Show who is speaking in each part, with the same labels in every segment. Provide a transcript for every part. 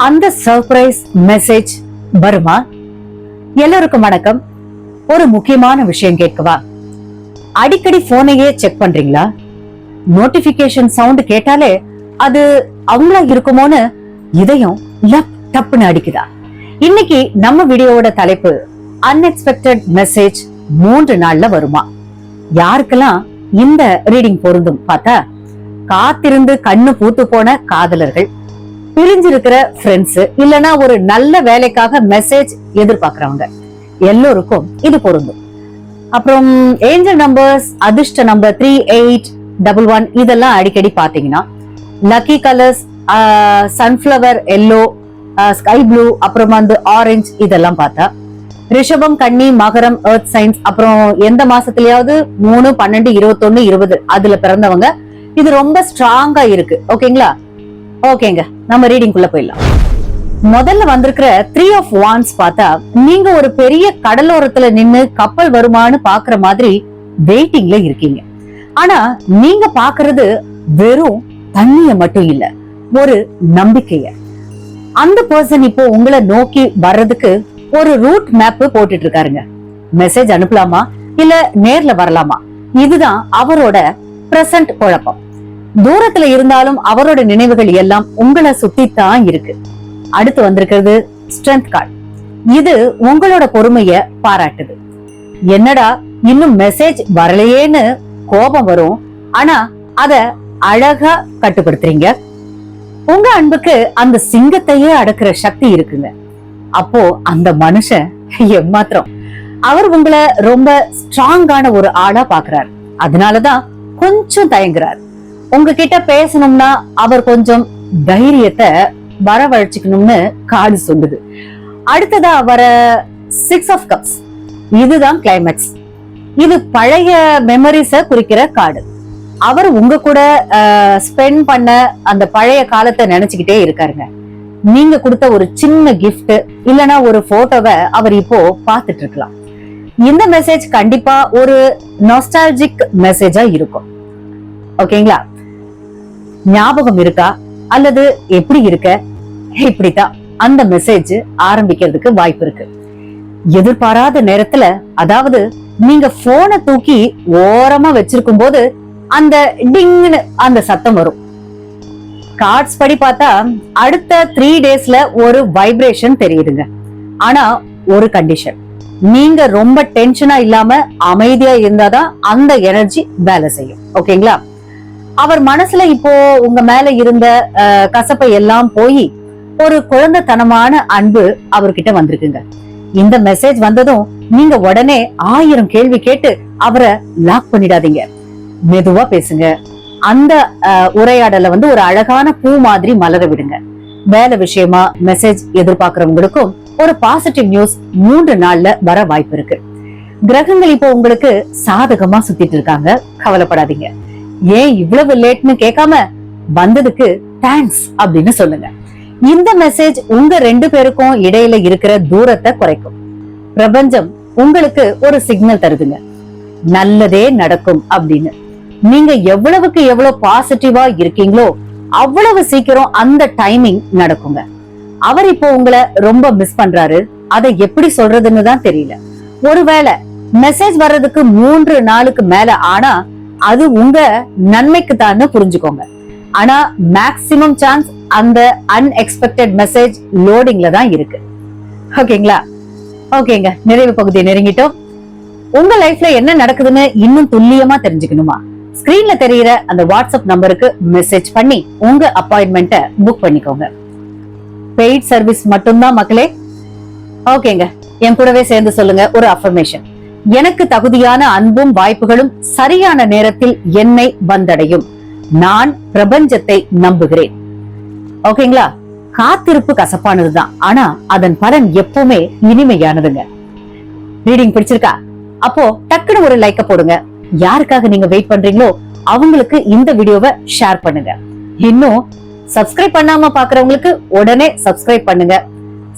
Speaker 1: அந்த surprise message வருமா? எல்லோருக்கும் வணக்கம். ஒரு முக்கியமான விஷயம் கேட்கவா? அடிக்கடி போனையே செக் பண்றீங்களா? நோட்டிபிகேஷன் சவுண்ட் கேட்டாலே அது அவங்களா இருக்குமோன்னு இதயம் லப் டப்னு அடிக்குதா? இன்னைக்கு நம்ம வீடியோவோட தலைப்பு அன்எக்ஸ்பெக்டட் மெசேஜ் 3 நாள்ல வருமா? யாருக்கெல்லாம் இந்த ரீடிங் பொருந்தும் பார்த்தா, காத்திருந்து கண்ணு பூத்து போன காதலர்கள், பிரிஞ்சிருக்கிற ஃப்ரெண்ட்ஸ், இல்லனா ஒரு நல்ல வேலைக்காக மெசேஜ் எதிர்பார்க்கறவங்க எல்லோருக்கும் இது பொருந்தும். அப்புறம் ஏஞ்சல் நம்பர்ஸ், அதிர்ஷ்ட நம்பர் 3811 இதெல்லாம் அடிக்கடி பாத்தீங்கன்னா, lucky colours sunflower yellow, sky blue, அப்புறம் வந்து ஆரஞ்சு இதெல்லாம் பார்த்தா, ரிஷபம், கன்னி, மகரம், எர்த் சைன்ஸ், அப்புறம் எந்த மாசத்துலயாவது 3, 12, 21, 20 அதுல பிறந்தவங்க இது ரொம்ப ஸ்ட்ராங்கா இருக்கு. ஓகேங்களா? ஓகேங்க, நம்ம ரீடிங் குள்ள போயிடலாம். முதல்ல வந்திருக்கிற 3 of Wands பார்த்தா, நீங்க ஒரு பெரிய கடலோரத்துல நின்னு கப்பல் வருமானு பாக்குற மாதிரி வெயிட்டிங்ல இருக்கீங்க. ஆனா நீங்க பாக்குறது வெறும் தண்ணிய மட்டும் இல்ல, ஒரு நம்பிக்கைய. அந்த பர்சன் இப்போ உங்களை நோக்கி வர்றதுக்கு ஒரு ரூட் மேப் போட்டுட்டு இருக்காருங்க. மெசேஜ் அனுப்பலாமா இல்ல நேர்ல வரலாமா? இதுதான் அவரோட பிரசன்ட் குழப்பம். தூரத்துல இருந்தாலும் அவரோட நினைவுகள் எல்லாம் உங்களை சுத்தித்தான் இருக்கு. அடுத்து வந்திருக்கிறது ஸ்ட்ரென்த் கார்டு. இது உங்களோட பொறுமைய பாராட்டுது. என்னடா இன்னும் மெசேஜ் வரலையேன்னு கோபம் வரும், ஆனா அத அழகா கட்டுப்படுத்துறீங்க. உங்க அன்புக்கு அந்த சிங்கத்தையே அடக்குற சக்தி இருக்குங்க. அப்போ அந்த மனுஷன் எம்மாத்திரம் அவர் உங்களை ரொம்ப ஸ்ட்ராங்கான ஒரு ஆளா பாக்குறாரு. அதனாலதான் கொஞ்சம் தயங்குறாரு. உங்ககிட்ட பேசணும்னா அவர் கொஞ்சம் தைரியத்தை வரவழைச்சுக்கணும்னு கார்டு சொல்லுது. அடுத்ததா வர 6 of Cups, இதுதான் கிளைமேக்ஸ். இது பழைய மெமரிஸ குறிக்கிற கார்டு. அவர் உங்க கூட ஸ்பெண்ட் பண்ண அந்த பழைய காலத்தை நினைச்சுக்கிட்டே இருக்காருங்க. நீங்க கொடுத்த ஒரு சின்ன கிஃப்ட் இல்லனா ஒரு போட்டோவை அவர் இப்போ பாத்துட்டு இருக்கலாம். இந்த மெசேஜ் கண்டிப்பா ஒரு நாஸ்டால்ஜிக் மெசேஜா இருக்கும். ஓகேங்களா? ஞாபகம் இருக்கா அல்லது எப்படி இருக்க, இப்படித்தான் அந்த மெசேஜ் ஆரம்பிக்கிறதுக்கு வாய்ப்பு இருக்கு. எதிர்பாராத நேரத்துல, அதாவது நீங்க போனை தூக்கி ஓரமா வச்சிருக்கும் போது அந்த டிங்னு அந்த சத்தம் வரும். கார்ட்ஸ் படி பார்த்தா அடுத்த 3 டேஸ்ல ஒரு வைப்ரேஷன் தெரியுதுங்க. ஆனா ஒரு கண்டிஷன், நீங்க ரொம்ப டென்ஷனா இல்லாம அமைதியா இருந்தாதான் அந்த எனர்ஜி வேலை செய்யும். ஓகேங்களா? அவர் மனசுல இப்போ உங்க மேல இருந்த கசப்பை எல்லாம் போய் ஒரு குழந்தைத்தனமான அன்பு அவர்கிட்ட வந்திருக்குங்க. இந்த மெசேஜ் வந்ததும் நீங்க உடனே 1000 கேள்வி கேட்டு அவரை லாக் பண்ணிடாதீங்க. மெதுவா பேசுங்க. அந்த உரையாடல வந்து ஒரு அழகான பூ மாதிரி மலர விடுங்க. வேலை விஷயமா மெசேஜ் எதிர்பார்க்கிறவங்களுக்கும் ஒரு பாசிட்டிவ் நியூஸ் 3 நாள்ல வர வாய்ப்பு இருக்கு. கிரகங்கள் இப்போ உங்களுக்கு சாதகமா சுத்திட்டு இருக்காங்க. கவலைப்படாதீங்க. ஏன் இவ்வளவு லேட்னு கேட்காம வந்ததுக்கு தேங்க்ஸ் அப்படின்னு சொல்லுங்க. இந்த மெசேஜ் உங்க 2 பேருக்கும் இடையில இருக்கிற தூரத்தை குறைக்கும். பிரபஞ்சம் உங்களுக்கு ஒரு சிக்னல் தருதுங்க, நல்லதே நடக்கும் அப்படின்னு. நீங்க எவ்வளவுக்கு எவ்வளவு பாசிட்டிவா இருக்கீங்களோ அவ்வளவு சீக்கிரம் அந்த டைமிங் நடக்குங்க. அவர் இப்போ உங்களை ரொம்ப மிஸ் பண்றாரு. அதை எப்படி சொல்றதுன்னு தான் தெரியல. ஒருவேளை மெசேஜ் வர்றதுக்கு 3 நாளுக்கு மேல ஆனா அது உங்க நன்மைக்கு தான் புரிஞ்சுக்கோங்க. ஆனா மேக்சிமம் சான்ஸ் அந்த அன்எக்ஸ்பெக்டட் மெசேஜ் லோடிங்ல தான் இருக்கு. ஓகேங்களா? ஓகேங்க, நிறைவு பகுதியை நெருங்கிட்டோம். உங்க லைஃப்ல என்ன நடக்குதுன்னு இன்னும் துல்லியமா தெரிஞ்சுக்கணுமா? ஸ்கிரீன்ல தெரியுற அந்த வாட்ஸ்அப் நம்பருக்கு மெசேஜ் பண்ணி உங்க அப்பாயின்மெண்ட்டை புக் பண்ணிக்கோங்க. பெய்ட் சர்வீஸ் மட்டும்தான் மக்களே. ஓகேங்க, என் கூடவே சேர்ந்து சொல்லுங்க ஒரு அஃபர்மேஷன். எனக்கு தகுதியான அன்பும் வாய்ப்புகளும் சரியான நேரத்தில் என்னை வந்தடையும். நான் பிரபஞ்சத்தை நம்புகிறேன். ஓகேங்களா? காத்திருப்பு கசப்பானதுதான், ஆனா அதன் பலன் எப்பவுமே இனிமையானதுங்க. ரீடிங் பிடிச்சிருக்கா? அப்போ டக்குனு ஒரு லைக்க போடுங்க. யாருக்காக நீங்க வெயிட் பண்றீங்களோ அவங்களுக்கு இந்த வீடியோவை ஷேர் பண்ணுங்க. இன்னும் சப்ஸ்கிரைப் பண்ணாம பாக்குறவங்களுக்கு உடனே சப்ஸ்கிரைப் பண்ணுங்க.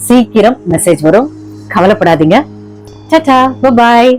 Speaker 1: சீக்கிரம் மெசேஜ் வரும். கவலைப்படாதீங்க. Tata, bye bye.